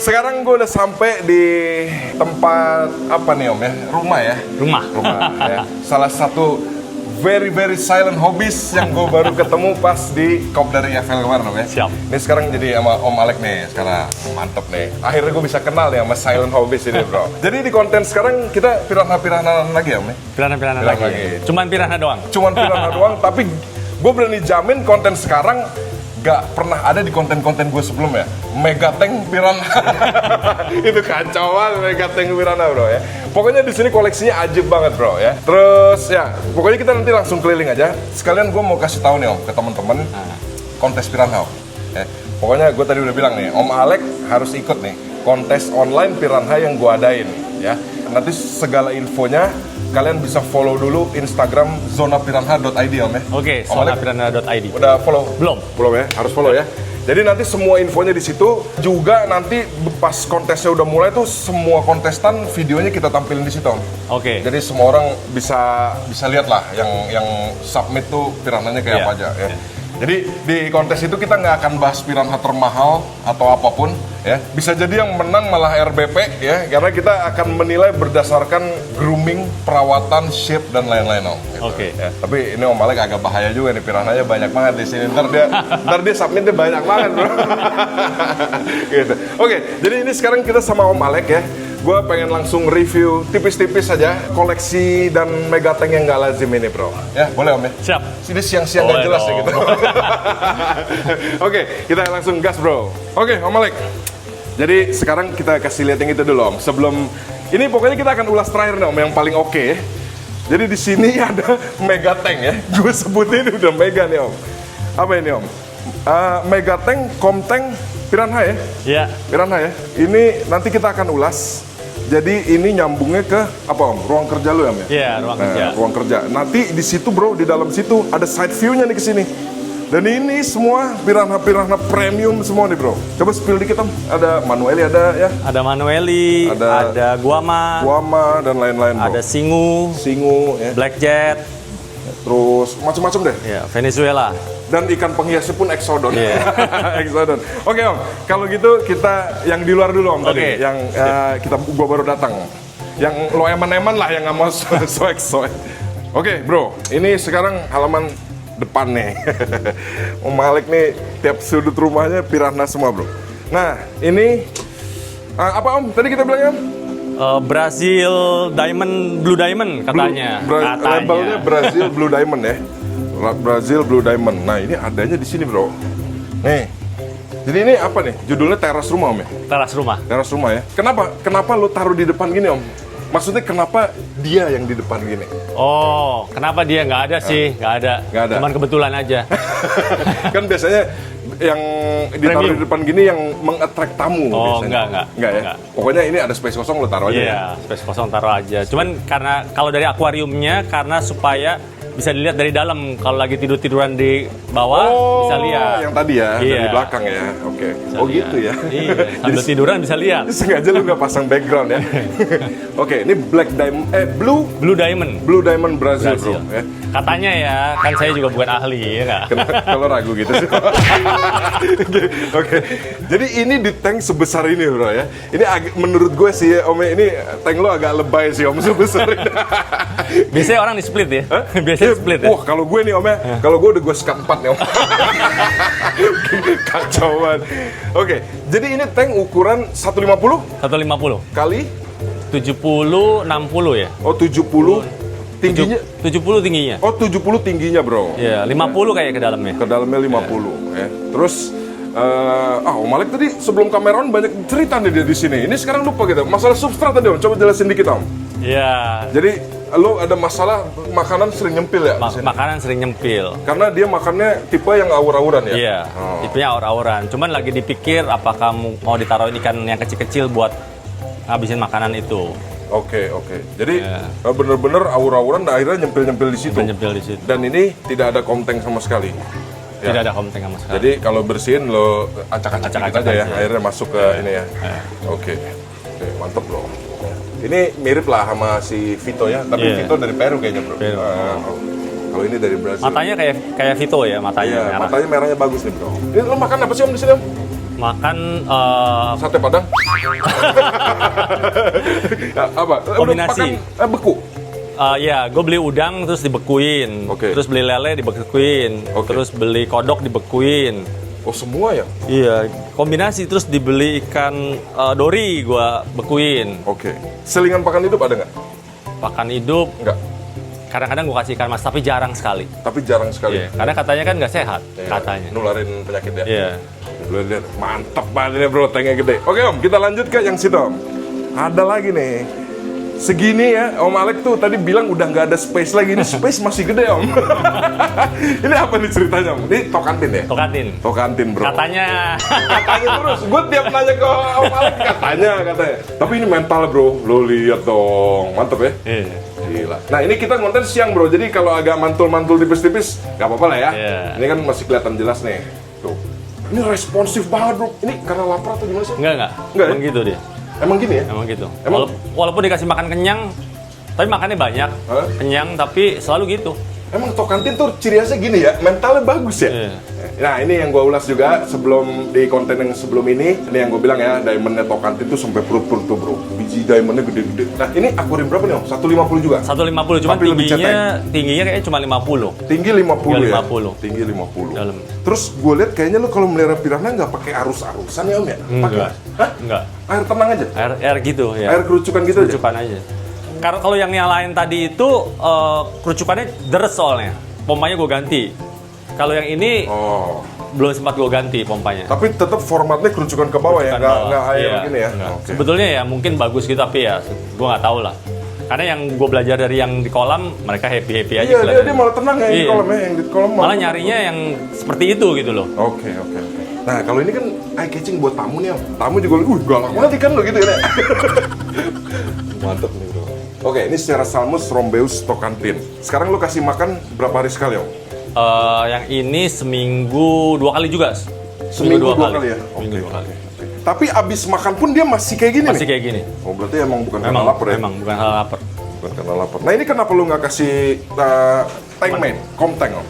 Sekarang gue udah sampai di tempat apa nih Om ya? Rumah ya? Rumah. Ya. Salah satu very silent hobbies yang gue baru ketemu pas di Kopdar IFL kemarin Om ya. Siap. Ini sekarang jadi sama Om Alek nih, sekarang mantep nih. Akhirnya gue bisa kenal ya sama silent hobbies ini bro. Jadi di konten sekarang kita piranha-piranha lagi Om ya? Piranha lagi. Cuman piranha doang. Cuman piranha doang, tapi gue berani jamin konten sekarang gak pernah ada di konten-konten gue sebelumnya. Megatank piranha. Itu kacau banget Megatank piranha bro ya. Pokoknya di sini koleksinya ajib banget bro ya. Terus ya, pokoknya kita nanti langsung keliling aja. Sekalian gue mau kasih tahu nih Om ke teman-teman kontes piranha Om. Ya. Pokoknya gue tadi udah bilang nih, Om Alek harus ikut nih kontes online piranha yang gue adain ya. Nanti segala infonya kalian bisa follow dulu Instagram zonapiranha.id Om ya. Oke, zonapiranha.id. Udah follow? Belum. Belum ya, harus follow ya. Jadi nanti semua infonya di situ. Juga nanti pas kontesnya udah mulai tuh semua kontestan videonya kita tampilin di situ Om. Oke. Jadi semua orang bisa lihat lah yang submit tuh piranhanya kayak apa aja ya. Jadi di kontes itu kita nggak akan bahas piranha termahal atau apapun ya. Bisa jadi yang menang malah RBP ya, karena kita akan menilai berdasarkan grooming, perawatan, shape dan lain-lain Om. Gitu. Oke. Ya, tapi ini Om Alek agak bahaya juga nih, piranhanya banyak banget di sini. Ntar dia submitnya banyak banget bro. Gitu. Oke, jadi ini sekarang kita sama Om Alek ya. Gue pengen langsung review tipis-tipis saja koleksi dan Megatank yang gak lazim ini bro. Ya boleh Om ya? Siap. Ini siang-siang gak jelas ya gitu. Oke, kita langsung gas bro. Oke Om Alek. Jadi sekarang kita kasih lihat yang itu dulu Om. Sebelum ini pokoknya kita akan ulas terakhir nih Om yang paling oke ya. Jadi di sini ada Megatank ya. Gue sebutin udah mega nih Om. Apa ini Om? Megatank, Comtank, piranha ya? Iya. Piranha ya. Ini nanti kita akan ulas. Jadi ini nyambungnya ke apa Om? Ruang kerja lu ya Om ya? Iya, ruang kerja. Ruang kerja. Nanti di situ bro, di dalam situ ada side view-nya nih ke sini. Dan ini semua piranha-piranha premium semua nih bro. Coba spill dikit Om. Ada Manueli ada ya? Ada Manueli, ada Guama, dan lain-lain bro. ada Singu ya. Black Jet, terus macam-macam deh. ya, Venezuela. Dan ikan penghiasnya pun Exodon. Yeah. Exodon. Oke Om, kalau gitu kita yang di luar dulu Om tadi. Yang gua baru datang. Yang lo eman-eman lah yang nggak mau soek-soek. Oke bro, ini sekarang halaman depan nih. Om Alek nih tiap sudut rumahnya piranha semua bro. Nah ini apa Om? Tadi kita bilangnya Om? Brazil Diamond, Blue Diamond katanya. Labelnya Brazil Blue Diamond ya. Brazil Blue Diamond. Nah ini adanya di sini bro. Nih. Jadi ini apa nih? Judulnya teras rumah Om ya? Teras rumah. Teras rumah ya. Kenapa lo taruh di depan gini Om? Maksudnya kenapa dia yang di depan gini? Oh, kenapa dia nggak ada sih? Nggak ada. Cuman kebetulan aja. Kan biasanya yang ditaruh di depan gini yang meng-attract tamu biasanya. Enggak ya? Pokoknya ini ada space kosong lo taruh aja. Iya, space kosong taruh aja. Cuman karena kalau dari akuariumnya karena supaya bisa dilihat dari dalam, kalau lagi tiduran di bawah bisa lihat. Yang tadi ya, dari belakang ya. Oke. Gitu ya. Iya, sambil tiduran bisa lihat. Sengaja lu nggak pasang background ya. Oke, ini Black Diamond, Blue Diamond. Blue Diamond Brazil. Bro. Ya. Katanya ya, kan saya juga bukan ahli ya nggak? Kalau ragu gitu sih. Oke. Jadi ini di tank sebesar ini bro ya. Ini menurut gue sih ya, Om, ini tank lo agak lebay sih Om, sebesar ini. Biasanya orang di split ya? Biasanya split ya? Wah kalau gue nih Om ya, kalau gue udah gue sekat 4 nih Om. Kacau banget. Oke, jadi ini tank ukuran 150? 150 kali? 70, 60 ya? Oh 70 tingginya? 70 tingginya. Oh 70 tingginya bro. Iya, 50 kayak ke dalamnya. Ke dalamnya 50 ya. Terus Om Alek tadi sebelum kamera on banyak cerita nih dia di sini. Ini sekarang lupa gitu. Masalah substrat tadi Om, coba jelasin dikit Om. Iya. Jadi lo ada masalah makanan sering nyempil ya? Makanan sering nyempil. Karena dia makannya tipe yang aur-auran ya? Iya, tipenya aur-auran. Cuman lagi dipikir apakah mau ditaruh ikan yang kecil-kecil buat ngabisin makanan itu. Oke. Jadi bener-bener aur-auran akhirnya nyempil-nyempil di situ. Nyempil di situ. Dan ini tidak ada komteng sama sekali. Tidak ada komteng sama sekali. Jadi kalau bersihin lo acak-acak aja ya, akhirnya masuk ke ini ya. Oke, mantep loh. Ini mirip lah sama si Vito ya, tapi Vito dari Peru kayaknya bro. Kalau ini dari Brazil. Matanya kayak Vito ya, matanya merah. Matanya merahnya bagus nih bro. Ini lo makan apa sih Om di sini Om? Makan Sate Padang? Apa? Kombinasi. Makan beku? Ya, gue beli udang terus dibekuin, Oke. terus beli lele dibekuin, Oke. terus beli kodok dibekuin. Oh semua ya? Iya, kombinasi terus dibeli ikan dori gue bekuin. Oke. Selingan pakan hidup ada nggak? Pakan hidup, Nggak. kadang-kadang gue kasih ikan mas, tapi jarang sekali. Tapi jarang sekali. Iya, karena katanya kan nggak sehat, Ya, katanya. nularin penyakit ya. Iya. Lu lihat, mantep banget ini bro, tanknya gede. Oke om, kita lanjut ke yang situ om. Ada lagi nih. Segini ya, Om Alek tuh tadi bilang udah nggak ada space lagi. Ini space masih gede om. Ini apa nih ceritanya om? Ini tokantin ya? Tokatin. Tokantin bro. Katanya. Katanya terus, gue tiap nanya ke Om Alek katanya. Tapi ini mental bro, lo lihat dong, mantep ya. Iya. Gila. Nah ini kita konten siang bro, jadi kalau agak mantul-mantul tipis-tipis, nggak apa-apa lah ya. Iya. Ini kan masih kelihatan jelas nih. Tuh. Ini responsif banget bro. Ini karena lapar atau gimana sih? Enggak. Enggak ya? Emang gitu dia. Emang gini ya? Emang gitu. Emang- Walaupun dikasih makan kenyang, tapi makannya banyak. Hah? Kenyang, tapi selalu gitu. Emang Tokantin tuh ciri khasnya gini ya, mentalnya bagus ya? Iya. Nah ini yang gue ulas juga sebelum di konten yang sebelum ini yang gue bilang ya, diamondnya Tokantin tuh sampai perut-perut tuh bro. Biji diamondnya gede-gede. Nah ini akuarium berapa nih om? 150 juga? 150, cuman Tapi lebih tingginya kayaknya cuma 50. Tinggi 50 ya? 50. Tinggi 50. Dalam. Terus gue lihat kayaknya lu kalau melihara piranha nggak pakai arus-arusan ya om ya? Enggak. Hah? Enggak. Air tenang aja? Air gitu ya. Air kerucukan gitu aja? Kerucukan aja. Karena kalau yang lain tadi itu kerucukannya deres soalnya. Pompanya gue ganti. Kalau yang ini Oh. belum sempat gue ganti pompanya. Tapi tetap formatnya kerucukan ke bawah ya? Kerucukan Nggak, bawah. nggak air Iya, gini ya? enggak. Oke. Sebetulnya ya mungkin bagus gitu, tapi ya gue nggak tahu lah. Karena yang gue belajar dari yang di kolam, mereka happy-happy aja. Iya, kelihatannya. dia malah tenang ya yang di Iya. kolam ya, yang di kolam Malah nyarinya yang seperti itu gitu loh. Oke. Nah, kalau ini kan eye catching buat tamu nih, Om. Tamu juga, galak banget ikan lo gitu ya. Mantep nih, bro. Oke, ini secara salmus Rhombeus Tokantin. Sekarang lo kasih makan berapa hari sekali, Om? Yang ini seminggu 2 kali juga. Seminggu dua kali ya? Seminggu 2 kali. Tapi abis makan pun dia masih kayak gini Masih nih? kayak gini. Oh, berarti emang bukan karena Memang lapar ya? Memang bukan hal lapar. Bukan karena lapar. Nah, ini kenapa lo nggak kasih tank main, komteng, Om?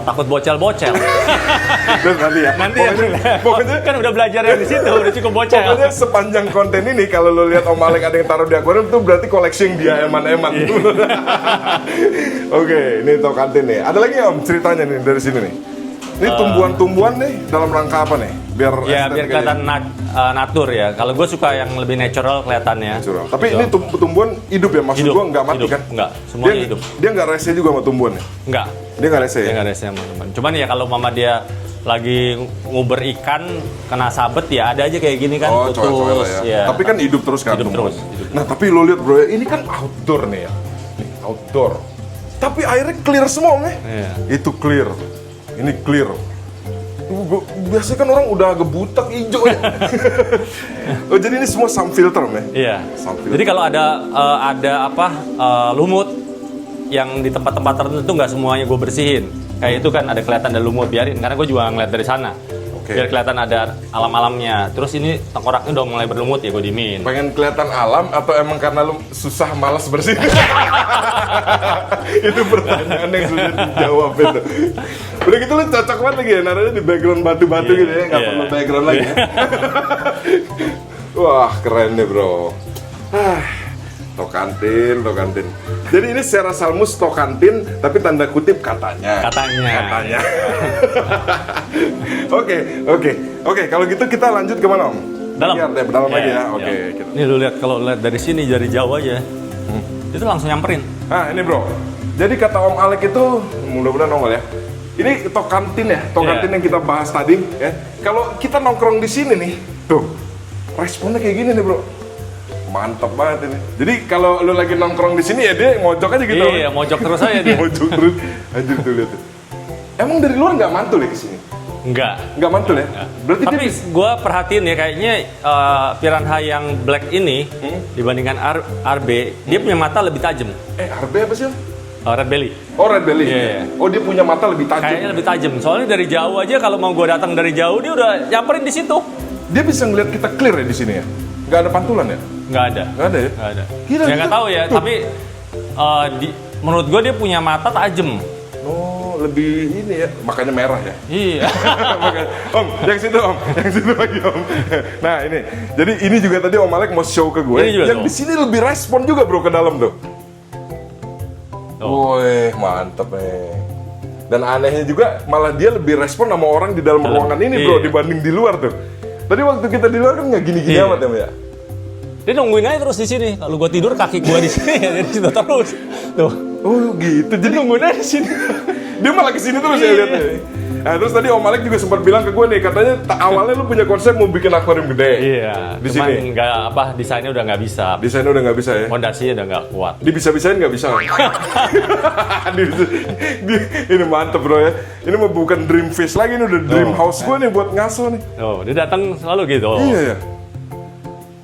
Takut bocel-bocel. Dan nanti ya? Nanti ya. Pokoknya Kan udah belajar yang di situ, udah cukup bocel. Pokoknya sepanjang konten ini kalau lo lihat Om Alek ada yang taruh di akuarium itu berarti koleksi yang dia eman-eman. Oke, ini Tokantin nih. Ada lagi Om ceritanya nih dari sini nih. Ini tumbuhan-tumbuhan nih dalam rangka apa nih? Biar Ya biar estetik aja. kelihatan natur ya. Kalau gue suka yang lebih natural kelihatannya. Natural. Tapi ini tumbuhan hidup ya, maksud Hidup, gua nggak mati hidup. kan? Nggak, semuanya dia, hidup. Dia nggak rese juga sama tumbuhannya? Enggak. Dia nggak rese Dia ya? nggak rese teman-teman. Cuman ya kalau mama dia lagi nguber ikan kena sabet ya ada aja kayak gini kan, Oh, coy-coy lah ya. ya. Tapi kan hidup terus kan Hidup tumbuhan. terus, hidup. Nah, tapi lo lihat bro, ini kan outdoor nih ya. Nih, outdoor. Tapi airnya clear semua Om ya? Iya. Itu clear. Ini clear. Biasanya kan orang udah agak butek hijau ya. Oh, jadi ini semua sun filter Om ya? Iya. Sambil. Jadi kalau ada lumut yang di tempat-tempat tertentu nggak semuanya gue bersihin. Kayak itu kan ada kelihatan ada lumut, biarin karena gue juga ngeliat dari sana. Oke. Biar kelihatan ada alam-alamnya. Terus ini tengkoraknya udah mulai berlumut ya gue dimin. Pengen kelihatan alam atau emang karena lu susah malas bersih? Itu pertanyaan yang sudah dijawab itu. Udah gitu lu cocok banget lagi ya, naruhnya di background batu-batu Iya, gitu ya, nggak iya. perlu background lagi ya. Wah, keren deh bro. Tokantin. Jadi ini secara salmus Tokantin, tapi tanda kutip katanya. Katanya. Oke. Kalau gitu kita lanjut kemana Om? Dalam. Dalam lagi ya. Iya, Oke. iya. Gitu. Ini lu lihat kalau lihat dari sini dari jauh aja. Itu langsung nyamperin. Nah ini bro, jadi kata Om Alek itu, mudah-mudahan nongol ya. Ini Tokantin ya, Tokantin Iya. yang kita bahas tadi ya. Kalau kita nongkrong di sini nih, tuh responnya kayak gini nih bro. Mantap banget ini. Jadi kalau lu lagi nongkrong di sini ya dia ngojok aja gitu. Iya, mojok terus aja dia. Ngojok terus. Anjir tuh lihat tuh. Emang dari luar nggak mantul ya ke sini? Enggak. Nggak mantul ya? Berarti Tapi dia gue perhatiin ya kayaknya piranha yang black ini dibandingkan RB, dia punya mata lebih tajam. RB apa sih? Om? Red belly. Oh red belly. Iya. Oh dia punya mata lebih tajam. Kayaknya lebih tajam. Soalnya dari jauh aja kalau mau gue datang dari jauh dia udah nyamperin di situ. Dia bisa ngeliat kita clear ya di sini ya? Nggak ada pantulan ya? Nggak ada. Nggak ada ya? Nggak ada. Gila, Ya nggak gila. tahu ya. Tuh. Tapi menurut gue dia punya mata tajam. Oh, lebih ini ya, makanya merah ya. Iya. Makanya, Om, yang situ Om, yang situ lagi Om. Nah ini, jadi ini juga tadi Om Alek mau show ke gue. Ini juga Yang tuh. di sini lebih respon juga bro ke dalam tuh. Oh. Wih, mantep nih. Dan anehnya juga malah dia lebih respon sama orang di dalam ruangan ini bro iya. dibanding di luar tuh. Tadi waktu kita di luar kan nggak gini-gini Iya. amat ya, Mbak, ya. Dia nungguin aja terus di sini. Kalau gua tidur kaki gua di sini ya di situ terus. Tuh. Oh gitu, jadi Nungguin aja di sini. dia malah kesini terus ya Iya. lihatnya. Nah terus tadi Om Alek juga sempat bilang ke gue nih, katanya awalnya lu punya konsep mau bikin akuarium gede. Iya. Di Cuman sini. nggak apa desainnya udah nggak bisa. Desainnya udah nggak bisa ya. Fondasinya udah nggak kuat. Dibisa-bisain nggak bisa. Ini mantep bro ya. Ini mau bukan dream fish lagi, ini udah dream house gue nih buat ngasuh nih. Oh, dia datang selalu gitu. Iya ya.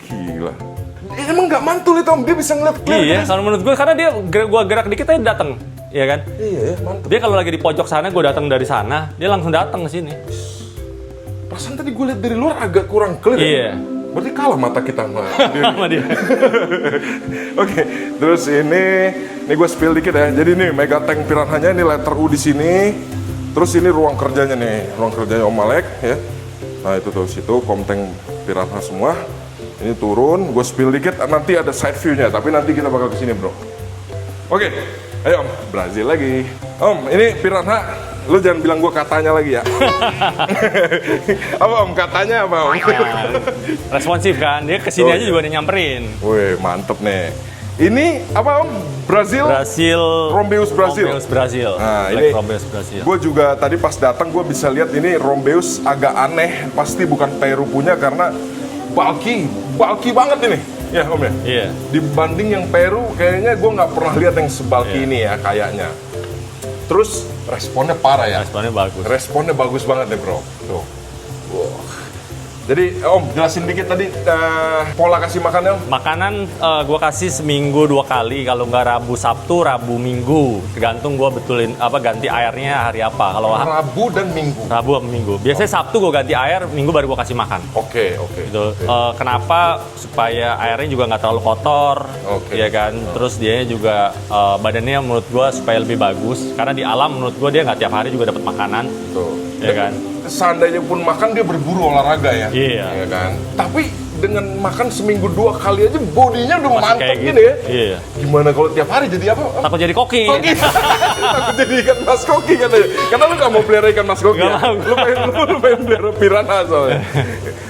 Gila. Emang nggak mantul itu Om, dia bisa ngeliat clear. Iya, kan? kalau menurut gue karena dia gua gerak dikit aja datang, iya kan? Iya ya, mantep. Dia kalau lagi di pojok sana, gue datang dari sana, dia langsung datang ke sini. Perasaan tadi gue lihat dari luar agak kurang clear. Iya. Ya? Berarti kalah mata kita sama dia. Sama dia. Oke, terus ini gue spill dikit ya. Jadi nih mega tank piranhanya ini letter U di sini. Terus ini ruang kerjanya nih, ruang kerjanya Om Alek ya. Nah itu tuh situ komteng piranha semua. Ini turun, gue spill dikit. Nanti ada side view-nya, tapi nanti kita bakal kesini bro. Oke, ayo Om, Brazil lagi. Om, ini piranha. Lu jangan bilang gue katanya lagi ya. Apa Om? Katanya apa Om? Responsif kan, dia kesini Oh, aja iya. juga udah nyamperin. Wih, mantep nih. Ini apa Om? Brazil? Brasil. Rombeus Brazil. Rombeus Brazil. Nah, Black ini Rombeus Brazil. gue juga tadi pas datang gue bisa lihat ini Rombeus agak aneh. Pasti bukan Peru punya karena bulky banget ini. Ya Om ya? Iya. Dibanding yang Peru kayaknya gue nggak pernah lihat yang sebulky Iya. ini ya kayaknya. Terus responnya parah ya. Responnya bagus. Responnya bagus banget deh bro. Tuh. Wah. Jadi Om jelasin dikit tadi pola kasih makannya Om. Makanan gua kasih seminggu 2 kali, kalau nggak Rabu Sabtu, Rabu Minggu, tergantung gua betulin apa ganti airnya hari apa. Kalau Rabu dan Minggu. Rabu sama Minggu, biasanya Sabtu gua ganti air, Minggu baru gua kasih makan. Oke. Gitu. Kenapa? Supaya airnya juga nggak terlalu kotor, Oke. ya kan. Terus dia juga badannya menurut gua supaya lebih bagus, karena di alam menurut gua dia nggak tiap hari juga dapat makanan, Tuh. ya kan. Seandainya pun makan dia berburu olahraga ya. Iya. Ya kan. Tapi dengan makan seminggu 2 kali aja bodinya udah Masih mantep kayak gini gitu. ya. Iya. Gimana kalau tiap hari jadi apa? Takut jadi koki. Koki. Takut jadi ikan mas koki katanya. Karena lu gak mau pelihara ikan mas koki. Nggak Ya? mau. Lu pengen pelihara piranha soalnya.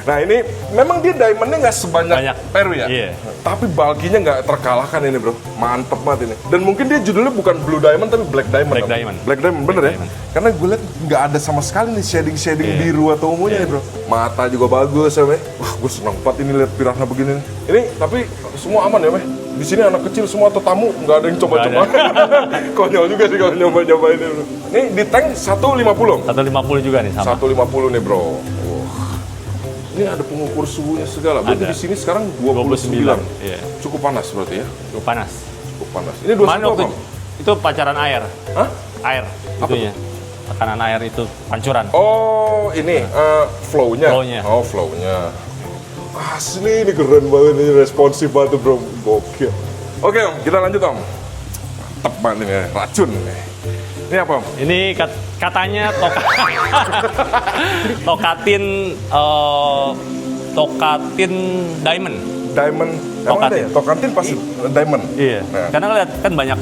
Nah ini memang dia diamondnya nggak sebanyak Banyak. Peru ya. Iya. Tapi bulky-nya nggak terkalahkan ini bro. Mantep banget ini. Dan mungkin dia judulnya bukan Blue Diamond tapi Black Diamond. Black Om. Diamond. Black Diamond bener Black ya. Diamond. Karena gue lihat nggak ada sama sekali nih shading Iya. biru atau ungunya nih bro. Mata juga bagus ya Meh. Wah gue senang banget ini lihat piranha begini. Ini tapi semua aman ya Meh. Di sini anak kecil semua atau tamu nggak ada yang coba-coba. Konyol juga sih kalau nyoba-nyoba ini. Bro. Ini di tank 150. 150 juga nih sama. 150 nih bro. Wah. Ini ada pengukur suhunya segala. Berarti Ada. di sini sekarang 29. Iya. Cukup panas berarti ya. Cukup panas. Cukup panas. Ini 21 Kemarin waktu apa? itu pacaran air. Hah? Air itunya. Tekanan air itu pancuran. Oh, ini flow-nya. Flow-nya. Oh, flow-nya. Asli ini keren banget ini responsif banget bro. Gokil. Oke Om, kita lanjut Om. Mantap banget ini racun nih. Ini apa Om? Ini katanya tokatin diamond. Diamond. Emang ada Tokatin. ya? Tokatin pasti diamond. Iya. Nah. Karena lihat kan banyak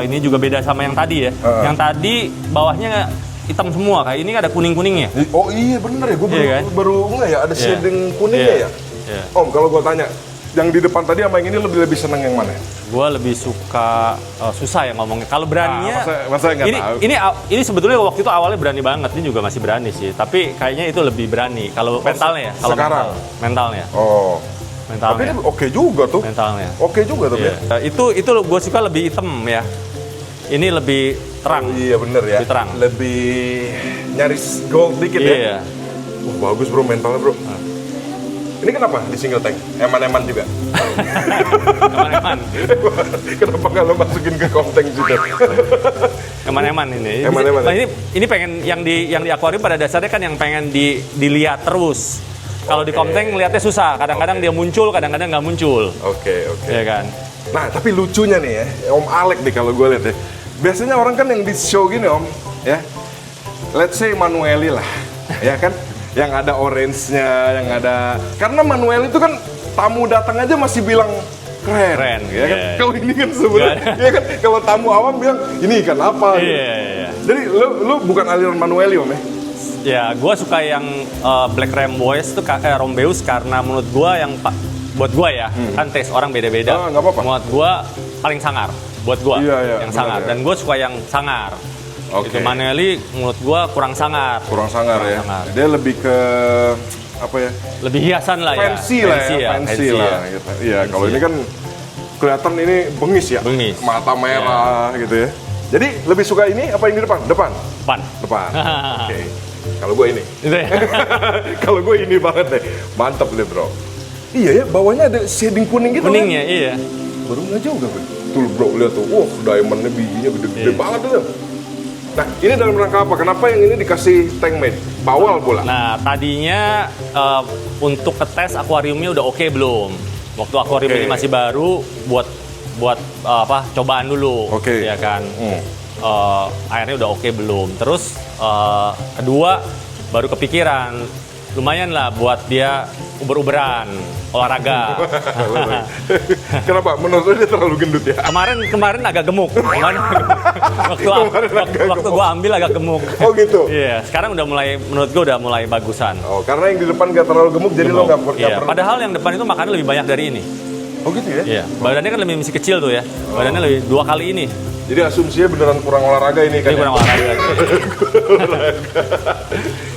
ini juga beda sama yang tadi ya. Heeh. Yang tadi bawahnya hitam semua, kayak ini ada kuning-kuningnya. Oh iya bener ya, gue baru, Iya kan? baru nggak ya ada Iya. shading kuningnya Iya. ya. Iya. Om kalau gue tanya, yang di depan tadi sama yang ini lebih seneng yang mana? Gua lebih suka susah ya ngomongnya. Kalau beraninya, masa nggak tahu? ini sebetulnya waktu itu awalnya berani banget. Ini juga masih berani sih. Tapi kayaknya itu lebih berani. Kalau mentalnya ya. Kalau sekarang? mentalnya, Oh, tapi mentalnya, ini oke juga tuh. mentalnya. Oke juga tuh Iya. ya. Itu gue suka lebih hitam ya. Ini lebih terang. Iya bener ya. Lebih terang. Lebih nyaris gold dikit ya. Iya. Wah bagus bro mentalnya bro. Ini kenapa di single tank? Eman-eman juga. Eman-eman. Kenapa nggak lo masukin ke konteng juga? Eman-eman ini. Eman-eman, Nah, ya? ini pengen yang di akuarium pada dasarnya kan yang pengen dilihat terus. Kalau di Oke. komteng lihatnya susah. Kadang-kadang dia muncul, kadang-kadang nggak muncul. Oke. Iya kan? Nah tapi lucunya nih ya, Om Alek nih kalau gue lihat ya. biasanya orang kan yang di show gini Om, ya, let's say Manueli lah, ya kan, yang ada orange-nya, yang ada, karena Manueli itu kan tamu datang aja masih bilang keren, ya kan. yeah. Kalau ini kan sebenarnya, ya kan, kalau tamu awam bilang ini ikan apa. Iya. Jadi lu bukan aliran Manueli Om ya? Ya, gue suka yang Black Rambois tuh Rombeus karena menurut gue yang buat gue ya, kan taste orang beda-beda. Nggak apa-apa. Menurut gue paling sangar, buat gue Iya, yang benar, sangar. ya. Dan gue suka yang sangar. Oke. Itu Manueli menurut gue kurang sangar. Kurang sangar ya. sangar. Dia lebih ke apa ya? Lebih hiasan lah Fancy ya. lah ya, fancy lah. Gitu. Iya, kalau ini kan kelihatan ini bengis ya. Bengis. Mata merah gitu ya. Jadi lebih suka ini apa yang di depan? Depan. Pan. Depan. Oke. Kalau gue ini. Itu ya. Kalau gue ini banget deh. Mantap deh, Bro. Iya ya, bawahnya ada shading kuning gitu. Kuningnya, iya. Baru nggak jauh gue. Tuh Bro, lihat tuh. Wah, diamondnya bijinya gede-gede banget tuh. Nah, ini dalam rangka apa? Kenapa yang ini dikasih tank made? Bawal bola. Nah, tadinya untuk ngetes akuariumnya udah oke belum? Waktu akuarium Oke. ini masih baru, buat cobaan dulu, Oke. ya kan? Airnya udah oke belum? Terus kedua baru kepikiran, lumayan lah buat dia uber-uberan, olahraga. Kenapa? Menurut lu dia terlalu gendut ya? Kemarin agak gemuk. Waktu gua ambil agak gemuk. Oh gitu? Iya, sekarang menurut gua udah mulai bagusan. Oh, karena yang di depan gak terlalu gemuk, jadi lo gak Iya, perlu. padahal yang depan itu makannya lebih banyak dari ini. Oh gitu ya? Iya, badannya kan masih kecil tuh ya. Badannya lebih 2 kali ini. Jadi asumsinya beneran kurang olahraga ini kan? Ini kurang olahraga.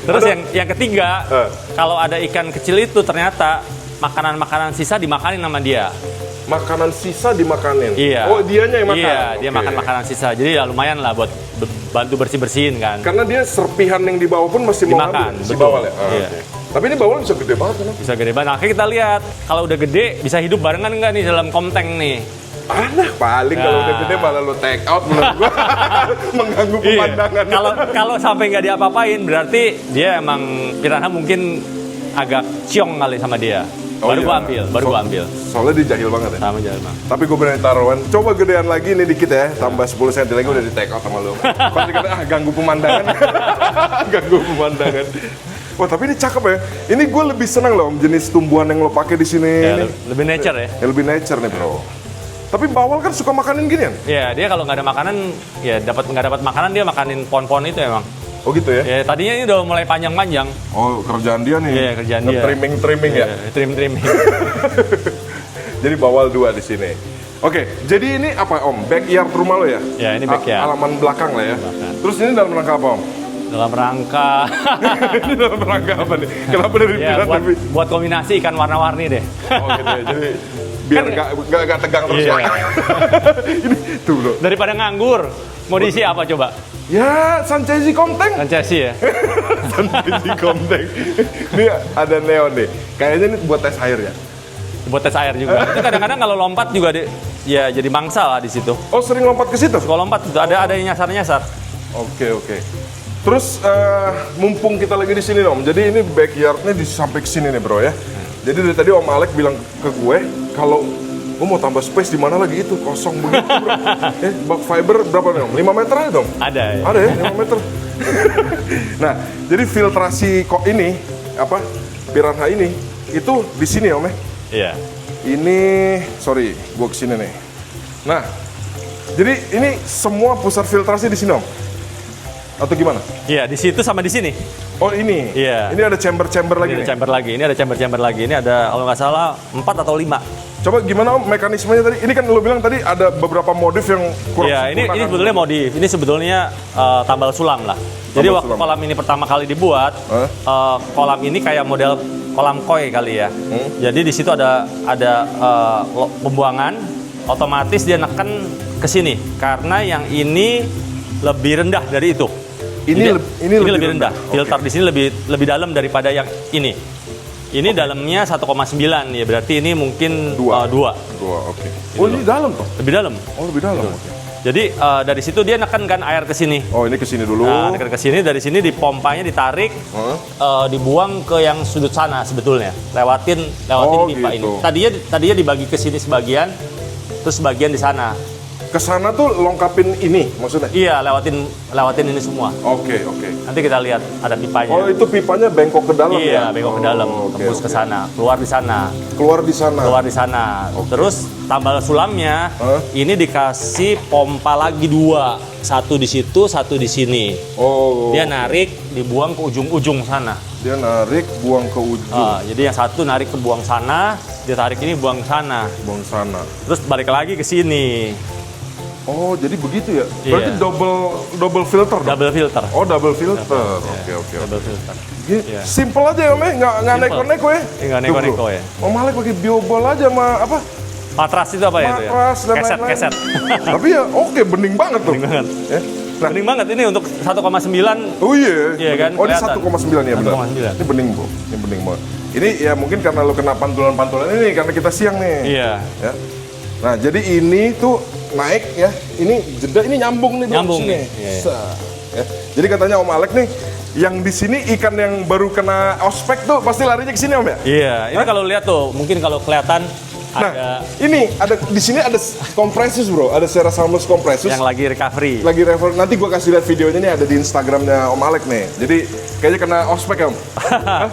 Terus yang ketiga, kalau ada ikan kecil itu ternyata makanan-makanan sisa dimakanin sama dia. Makanan sisa dimakanin? Iya. Oh, dianya yang makan? Iya, dia Oke. makan makanan sisa. Jadi ya lumayan lah buat bantu bersih-bersihin kan. Karena dia serpihan yang di bawah pun masih mau Dimakan, ngambil? Si betul. bawal ya? Ah, Iya. oke. Tapi ini bawal bisa gede banget kan? Bisa gede banget. Nah, kita lihat kalau udah gede bisa hidup barengan nggak nih dalam komteng nih? Aneh paling kalau Nah. udah gede malah lo take out menurut gua. Mengganggu Iya. pemandangan. Kalau sampai nggak diapa-apain berarti dia emang piranha mungkin agak ciong kali sama dia. Oh, Baru iya. gua ambil. Soalnya dia jahil banget ya? Sama jalan bang. Tapi gue berani taruhan, coba gedean lagi nih dikit ya, tambah 10 cm lagi udah di take out sama lo. Pasti kata, ganggu pemandangan. Ganggu pemandangan. Wah tapi ini cakep ya. Ini gue lebih senang loh jenis tumbuhan yang lo pakai di sini. Ya, Ini. lebih nature ya. Ya, lebih nature nih bro. Tapi bawal kan suka makanin ginian? Iya, dia kalau nggak ada makanan, ya nggak dapat makanan dia makanin pohon-pohon itu emang. Oh gitu ya? Ya tadinya ini udah mulai panjang-panjang. Oh kerjaan dia nih. Iya, kerjaan dia. Trimming ya. Trim-trimming. Jadi bawal 2 di sini. Oke, jadi ini apa Om? Backyard rumah lo ya? Ya, ini backyard. Halaman belakang lah ya. Belakang. Terus ini dalam rangka apa Om? Dalam rangka Ini dalam rangka apa nih? Kenapa dari ya piranha tapi? buat kombinasi ikan warna-warni deh. Oh gitu ya. Jadi biar nggak tegang terus Iya. ya. Ini tuh bro. Daripada nganggur, mau diisi apa coba? Ya, Sanchezi Komteng. Kan Chelsea ya. Sanchezi Komteng. Ini ada neon nih. Kayaknya ini buat tes air ya. Buat tes air juga. Itu kadang-kadang kalau lompat juga ya jadi mangsa lah di situ. Oh, sering lompat ke situ? Kalau lompat itu ada yang nyasar-nyasar. Oke. Terus mumpung kita lagi di sini Om. Jadi ini backyardnya di sampai ke sini nih bro ya. Jadi dari tadi Om Alek bilang ke gue kalau gue mau tambah space di mana lagi itu kosong begitu bro. Bak fiber berapa nih Om? 5 meter aja dong? Ada ya. Ada ya 5 meter. Nah, jadi filtrasi kok ini apa? Piranha ini itu di sini Om ya. Iya. Ini sorry, gue kesini nih. Nah, jadi ini semua pusat filtrasi di sini Om. Atau gimana? Iya, di situ sama di sini. Oh ini. Iya. Ini ada chamber-chamber lagi Ini ada nih. chamber lagi. Ini ada chamber-chamber lagi. Ini ada kalau nggak salah 4 atau 5. Coba gimana Om mekanismenya tadi? Ini kan lo bilang tadi ada beberapa modif yang kurang Iya, ini sempurna kan? sebetulnya modif. Ini sebetulnya tambal sulam lah. Jadi Tambal waktu sulam. kolam ini pertama kali dibuat, kolam ini kayak model kolam koi kali ya. Jadi di situ ada pembuangan, otomatis dia neken ke sini karena yang ini lebih rendah dari itu. Ini lebih rendah. Filter di sini lebih dalam daripada yang ini. Ini dalamnya 1,9 ya, berarti ini mungkin 2. Dua, oke. Oh ini dalam toh? Lebih dalam. Oh lebih dalam. Oke. Jadi dari situ dia neken kan air ke sini. Oh ini kesini dulu. Nah, neken ke sini, dari sini dipompanya ditarik, dibuang ke yang sudut sana sebetulnya. Lewatin Oh, pipa gitu. ini. Tadinya dibagi ke sini sebagian, terus sebagian di sana. Kesana tuh lengkapin ini maksudnya? Iya, lewatin ini semua. Oke. Nanti kita lihat ada pipanya. Oh itu pipanya bengkok ke dalam ya? Iya, bengkok ke dalam, oke, tembus ke oke. sana, keluar di sana. Keluar di sana. Keluar di sana. Terus tambal sulamnya ini dikasih pompa lagi 2. Satu di situ, satu di sini. Oh. Dia narik, dibuang ke ujung-ujung sana. Dia narik, buang ke ujung. Jadi yang satu narik ke buang sana, dia tarik ini buang ke sana. Buang sana. Terus balik lagi ke sini. Oh, jadi begitu ya? Iya. Berarti double filter dong? Double filter. Oh, double filter. Oke. Double filter. Iya. Simple aja ya, nggak Simple. neko-neko ya? Nggak neko-neko ya. Om Alek pakai biobol aja sama apa? Matras itu apa ya itu ya? Matras dan lain-lain. Keset. Tapi ya oke, bening banget tuh. Bening banget. Ya. Nah, Bening banget ini untuk 1,9. oh iya. Iya kan, Oh, ini kelihatan. 1,9 ya benar. 1,9. Ini bening, Bro. Ini bening banget. Ini ya mungkin karena lo kena pantulan-pantulan ini karena kita siang nih. Iya. Ya. Nah, jadi ini tuh naik ya. Ini jeda ini nyambung nih Bro, Nyambung sini. nih. Iya. Ya. Jadi katanya Om Alek nih yang di sini ikan yang baru kena ospek tuh pasti larinya ke sini Om ya? Iya, ini kalau lihat tuh, mungkin kalau kelihatan Nah, ada ini ada di sini ada kompresus Bro, ada Serasalmus kompresus. yang lagi recovery. Lagi refer, nanti gua kasih lihat videonya nih ada di Instagramnya Om Alek nih. Jadi kayaknya kena ospek ya Om? Hah?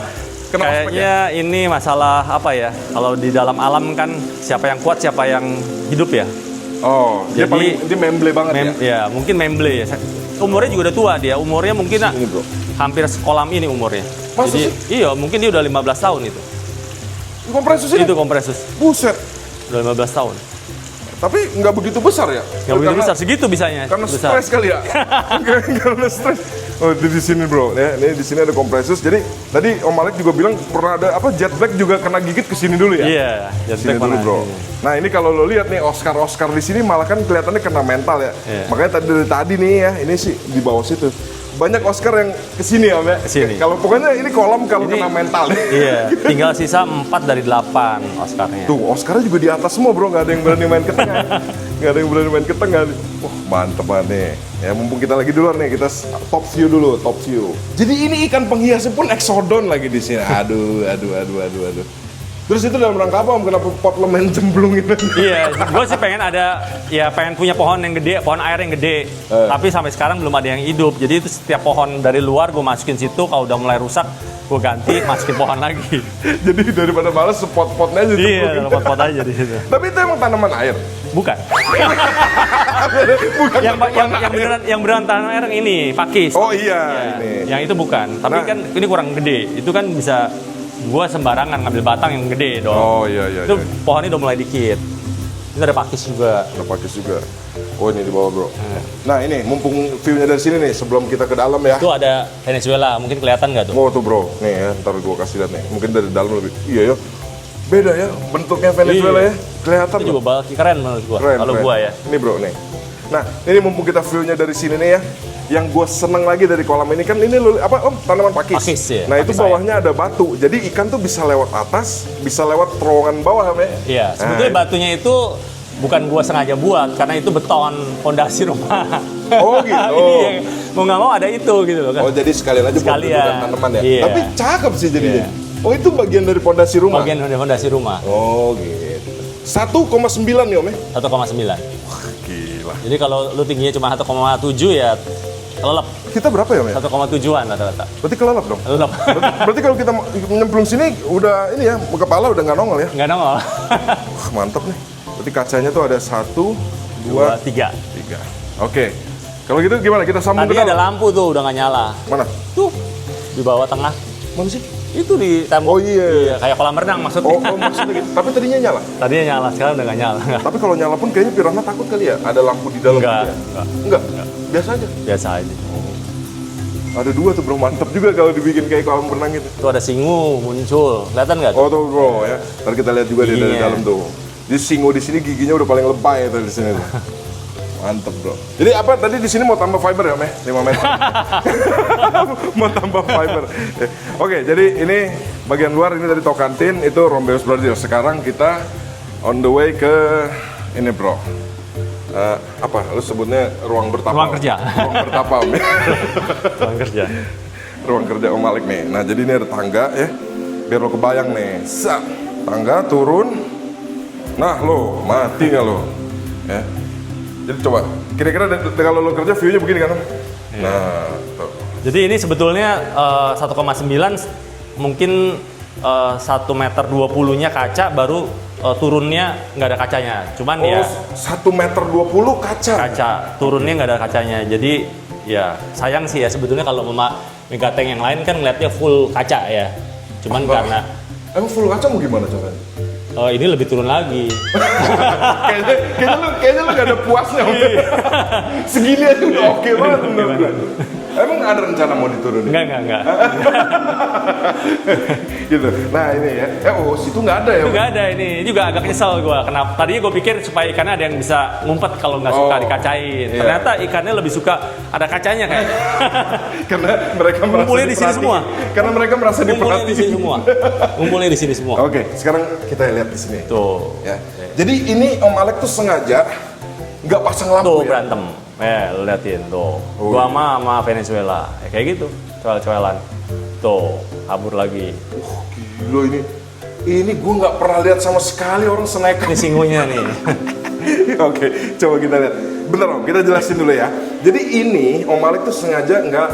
Kena ospek ya? Kayaknya ini masalah apa ya? Kalau di dalam alam kan siapa yang kuat, siapa yang hidup ya. Oh, dia Jadi- paling dia memble banget ya? Ya, mungkin memble ya. Umurnya juga udah tua dia. Umurnya mungkin Ini Bro. hampir sekolam ini umurnya. Masa Jadi, iya, mungkin dia udah 15 tahun itu. Kompresus ini? Itu kompresus. Buset. Udah 15 tahun. Tapi nggak begitu besar ya? Nggak begitu besar, segitu bisanya. Karena besar. stres kali ya? Karena stres. Oh, di sini Bro. Ya, ini di sini ada kompresus. Jadi tadi Om Alek juga bilang pernah ada apa jet lag juga kena gigit ke sini dulu ya? Iya, Sini dulu Bro. Nah ini kalau lo lihat nih Oscar di sini malah kan kelihatannya kena mental ya. Iya. Makanya dari tadi nih ya ini sih di bawah situ banyak Oscar yang kesini ya Om ya. Kesini. Kalau pokoknya ini kolam kalau Ini- kena mental. Iya, tinggal sisa 4 dari 8 Oscarnya. Tuh Oscarnya juga di atas semua Bro, nggak ada yang berani main ke tengah. Nggak ada yang berani main ke tengah. Wah mantep banget nih. Ya mumpung kita lagi di luar nih, kita top view dulu, top view. Jadi ini ikan penghiasnya pun Exodon lagi di sini. Aduh. Terus itu dalam rangka apa Om? Kenapa pot lo main cemplungin? Iya, gue sih pengen pengen punya pohon yang gede, pohon air yang gede. Tapi sampai sekarang belum ada yang hidup. Jadi itu setiap pohon dari luar gue masukin situ, kalau udah mulai rusak, gue ganti, masukin pohon lagi. Jadi daripada males sepot-potnya aja Iya, cemplungin. pot-pot aja di situ. Tapi itu emang tanaman air? Bukan. Bukan yang beneran tanah air yang ini, pakis. Oh iya, ini. Yang itu bukan. Tapi Nah. kan ini kurang gede. Itu kan bisa gue sembarangan ngambil batang yang gede dong. Oh iya. Itu pohonnya udah mulai dikit. Ini ada pakis juga. Ada pakis juga. Oh ini di bawah Bro. Nah ini mumpung view-nya dari sini nih sebelum kita ke dalam ya. Itu ada Venezuela, mungkin kelihatan nggak tuh? Oh tuh Bro, nih ya, ntar gua kasih lihat nih. Mungkin dari dalam lebih. Iya ya. Beda ya bentuknya Venezuela Iya. ya. Kelihatan Itu loh. juga balki keren menurut gua. Keren, Kalau keren. gua ya. Ini Bro nih. Nah, ini mumpung kita view-nya dari sini nih ya. Yang gue seneng lagi dari kolam ini kan ini apa Om? Tanaman pakis. Pakis, ya. Nah, itu Pakis bawahnya ada batu. Jadi ikan tuh bisa lewat atas, bisa lewat terowongan bawah ya. Iya, sebetulnya batunya itu bukan gua sengaja buat karena itu beton pondasi rumah. Oh, gitu. Iya, mau nggak mau ada itu gitu loh kan. Oh, jadi sekalian aja buat Sekalian. dudukan tanaman ya. Iya. Tapi cakep sih jadinya. Iya. Oh, itu bagian dari pondasi rumah. Bagian dari pondasi rumah. Oh, gitu. 1,9 nih Om ya. 1,9. Gila. Jadi kalau lu tingginya cuma 1,7 ya kelelep. Kita berapa ya Om ya? 1,7-an rata-rata. Berarti kelelep dong. Kelelep. Berarti kalau kita nyemplung sini udah ini ya, kepala udah nggak nongol ya. Nggak nongol. Wah, mantep nih. Berarti kacanya tuh ada 1, 2, 2, 3. 3. Oke. Kalau gitu gimana? Kita sambung Tadi ke ada dalam. lampu tuh udah nggak nyala. Mana? Tuh di bawah tengah. Mana sih? Itu di tembok. Oh, iya. Kayak kolam renang maksudnya. Oh, maksudnya gitu. Tapi tadinya nyala. Tadinya nyala, sekarang udah nggak nyala. Tapi kalau nyala pun kayaknya Piranha takut kali ya. Ada lampu di dalam. Enggak, gitu ya? Enggak. Biasa aja. Biasa aja. Ada 2 tuh Bro, mantep juga kalau dibikin kayak kolam renang gitu. Tuh ada singu muncul. Kelihatan nggak? Oh tuh Bro ya. Ntar kita lihat juga dia dari Giginya. dalam tuh. Jadi singo di sini giginya udah paling lebay tuh di sini tuh. Mantep Bro. Jadi apa tadi di sini mau tambah fiber ya, Meh? 5 meter. Mau tambah fiber. Oke, jadi ini bagian luar ini dari Tokantin itu Rombeos Brazil. Sekarang kita on the way ke ini Bro. Apa? Lu sebutnya ruang bertapa. Ruang kerja. Ruang bertapa, Om. Ruang kerja. Ruang kerja Om Alek nih. Nah, jadi ini ada tangga ya. Biar lo kebayang nih. Sak. Tangga turun. Nah, lo mati nggak lo? Ya. Jadi coba, kira-kira kalau lo kerja view-nya begini kan? Nah, tuh. Jadi ini sebetulnya 1,9 mungkin 1 meter 20-nya kaca, baru turunnya nggak ada kacanya. Cuman ya 1 meter 20 kaca, turunnya nggak ada kacanya. Jadi ya sayang sih ya sebetulnya kalau Megatank yang lain kan ngeliatnya full kaca ya. Cuman karena emang full kaca mau gimana caranya? ini lebih turun lagi. kayaknya lu gak ada puasnya. Segini aja udah oke banget menurut gue. Emang ada rencana mau diturunin? Enggak. Gitu. Nah ini ya. Situ nggak ada ya? Nggak ada ini. Juga agak nyesel gue. Kenapa? Tadinya gue pikir supaya ikannya ada yang bisa ngumpet kalau nggak suka dikacain. Iya. Ternyata ikannya lebih suka ada kacanya kayak. Karena mereka merasa Ngumpulnya di sini semua. Karena mereka merasa Ngumpulnya di sini diperhatiin. semua. Ngumpulnya di sini semua. Oke, sekarang kita lihat di sini. Tuh. Ya. Jadi ini Om Alek tuh sengaja nggak pasang lampu Tuh ya? berantem. Lu liatin tuh. Oh, Gua iya. sama Venezuela. Kayak gitu. Coel-coelan. Tuh, kabur lagi. Gila ini gue nggak pernah lihat sama sekali orang senekan. Ini singunya nih. Oke, coba kita lihat. Bentar Om, kita jelasin dulu ya. Jadi ini Om Alek tuh sengaja nggak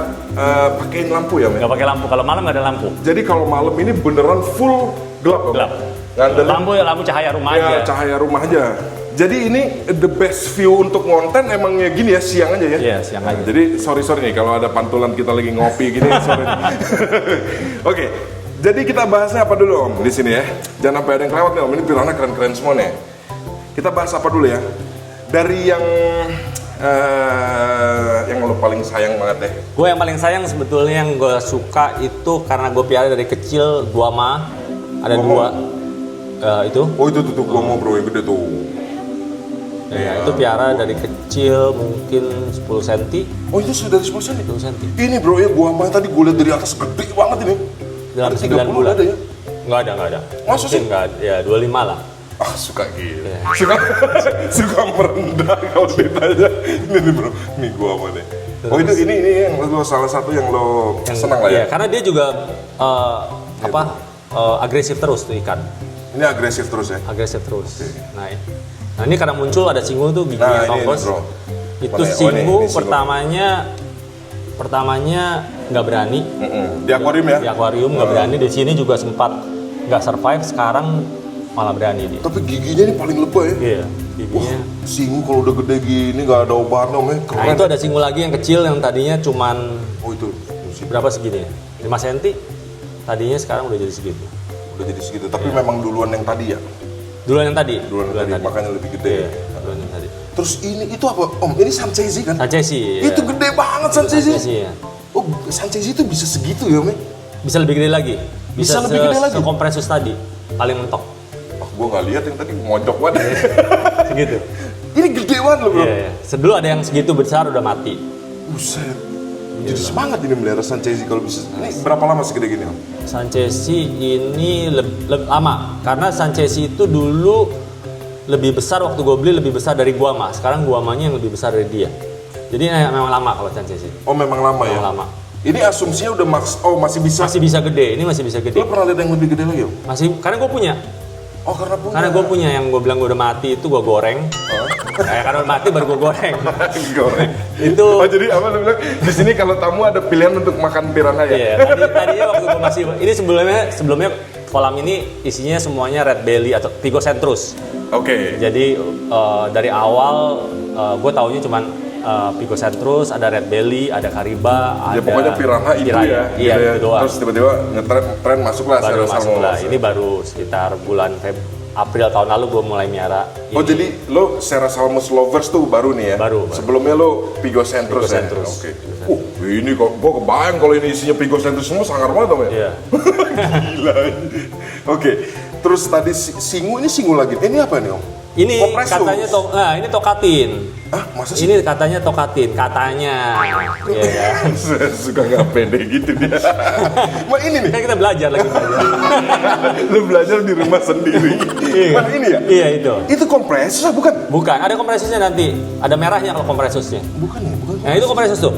pakein lampu ya, men? Nggak pakai lampu. Kalau malam nggak ada lampu. Jadi kalau malam ini beneran full gelap, Om? Gelap. Ngandelin Lampu cahaya rumah ya, aja. cahaya rumah aja. Jadi ini the best view untuk ngonten emangnya gini ya, siang aja ya? Iya, siang aja. Jadi sorry nih kalau ada pantulan kita lagi ngopi gini, sorry. Oke, jadi kita bahasnya apa dulu Om di sini ya? Jangan sampai ada yang kelewat nih Om, ini piranha keren-keren semua nih. Kita bahas apa dulu ya? Dari yang lo paling sayang banget deh. Gue yang paling sayang sebetulnya yang gue suka itu karena gue piara dari kecil guama. Ada Guama? 2 itu. Oh itu tuh gua mau bro yang gede tuh. Ya, itu piara dari kecil mungkin 10 cm. Oh itu sudah dari 10 cm? 10 cm. Ini bro ya, gua mah tadi gue lihat dari atas gede banget ini. Dalam Ada 9 bulan. ada ya? Nggak ada. Masa Mungkin sih? nggak ada. Ya 25 lah. Ah suka gitu. Iya. Suka merendah kalau ditanya. Ini nih bro, nih gua apa deh. Oh itu ini yang lo salah satu yang lo senang lah ya? Iya, karena dia juga agresif terus tuh ikan. Ini agresif terus ya? Agresif terus. Nah ini karena muncul ada singu tuh giginya Nah, ini, tongkos. bro. Itu Mana ya? Oh, singu ini singu. pertamanya nggak berani. Di akuarium ya? Di akuarium nggak berani. Di sini juga sempat nggak survive. Sekarang malah berani dia. Tapi giginya ini paling lebay ya? Iya, giginya. Singu kalau udah gede gini nggak ada obatnya om ya? Keren. Nah itu ada singu lagi yang kecil yang tadinya cuman Oh itu. berapa segini ya? 5 cm. Tadinya sekarang udah jadi segitu. Udah jadi segitu. Tapi memang duluan yang tadi ya? Duluan yang tadi. Duluan yang tadi. Makanya lebih gede. Iya, duluan yang tadi. Terus ini itu apa om? Ini Sanchezi kan? Sanchezi. Itu gede banget Sanchezi. Sanchezi ya. Oh Sanchezi itu bisa segitu ya om? Bisa lebih gede lagi. Bisa lebih gede lagi? Sekompresus tadi. Paling mentok. Oh, gue nggak lihat yang tadi mojok banget. Segitu. Ini gede banget loh bro. Iya. Sebelum ada yang segitu besar udah mati. Buset. Jadi semangat ini melihara Sanchezi kalau bisa. Ini berapa lama segede gini om? Sanchezi ini lama. Karena Sanchezi itu dulu lebih besar waktu gue beli lebih besar dari guama. Sekarang guamanya yang lebih besar dari dia. Jadi memang lama kalau Sanchezi. Oh memang lama ya? Memang lama. Ini asumsinya udah masih bisa. Masih bisa gede. Ini masih bisa gede. Lo pernah lihat yang lebih gede lagi om? Masih karena gue punya. Oh karena punya. Karena gue punya yang gue bilang gue udah mati itu gue goreng. Karena udah mati baru gue goreng. Goreng. Itu. Oh jadi apa lo bilang? Di sini kalau tamu ada pilihan untuk makan piranha ya? Iya. Tadinya waktu gue masih ini sebelumnya kolam ini isinya semuanya red belly atau Pigocentrus. Oke. Jadi dari awal gue taunya cuman Pigocentrus, ada red belly, ada kariba, Ya ada pokoknya piranha itu ya. Iya, gitu ya. itu doang. Terus tiba-tiba tren masuk lah. Baru Serra masuk Salmon. lah. Ini baru sekitar bulan April tahun lalu gue mulai miara. Oh ini. jadi lo Serra Salmus lovers tuh baru nih ya? Baru. Sebelumnya lo Pigocentrus ya? Pigocentrus. Oke. Ini kok gue kebayang kalau ini isinya Pigocentrus semua sangar banget dong ya? Iya. Gila. Oke. Terus tadi singu ini singu lagi. Ini apa nih om? Ini Kompresus. katanya ini tokatin. Ah masa sih? Ini katanya tokatin, katanya. Iya kan? Saya suka nggak pede gitu dia. Ma ini nih. Kan kita belajar lagi belajar. Lo belajar di rumah sendiri. Mana ini ya? Iya itu. Itu kompresus bukan? Bukan, ada kompresusnya nanti. Ada merahnya kalau kompresusnya. Bukan ya, bukan. Nah itu kompresus tuh.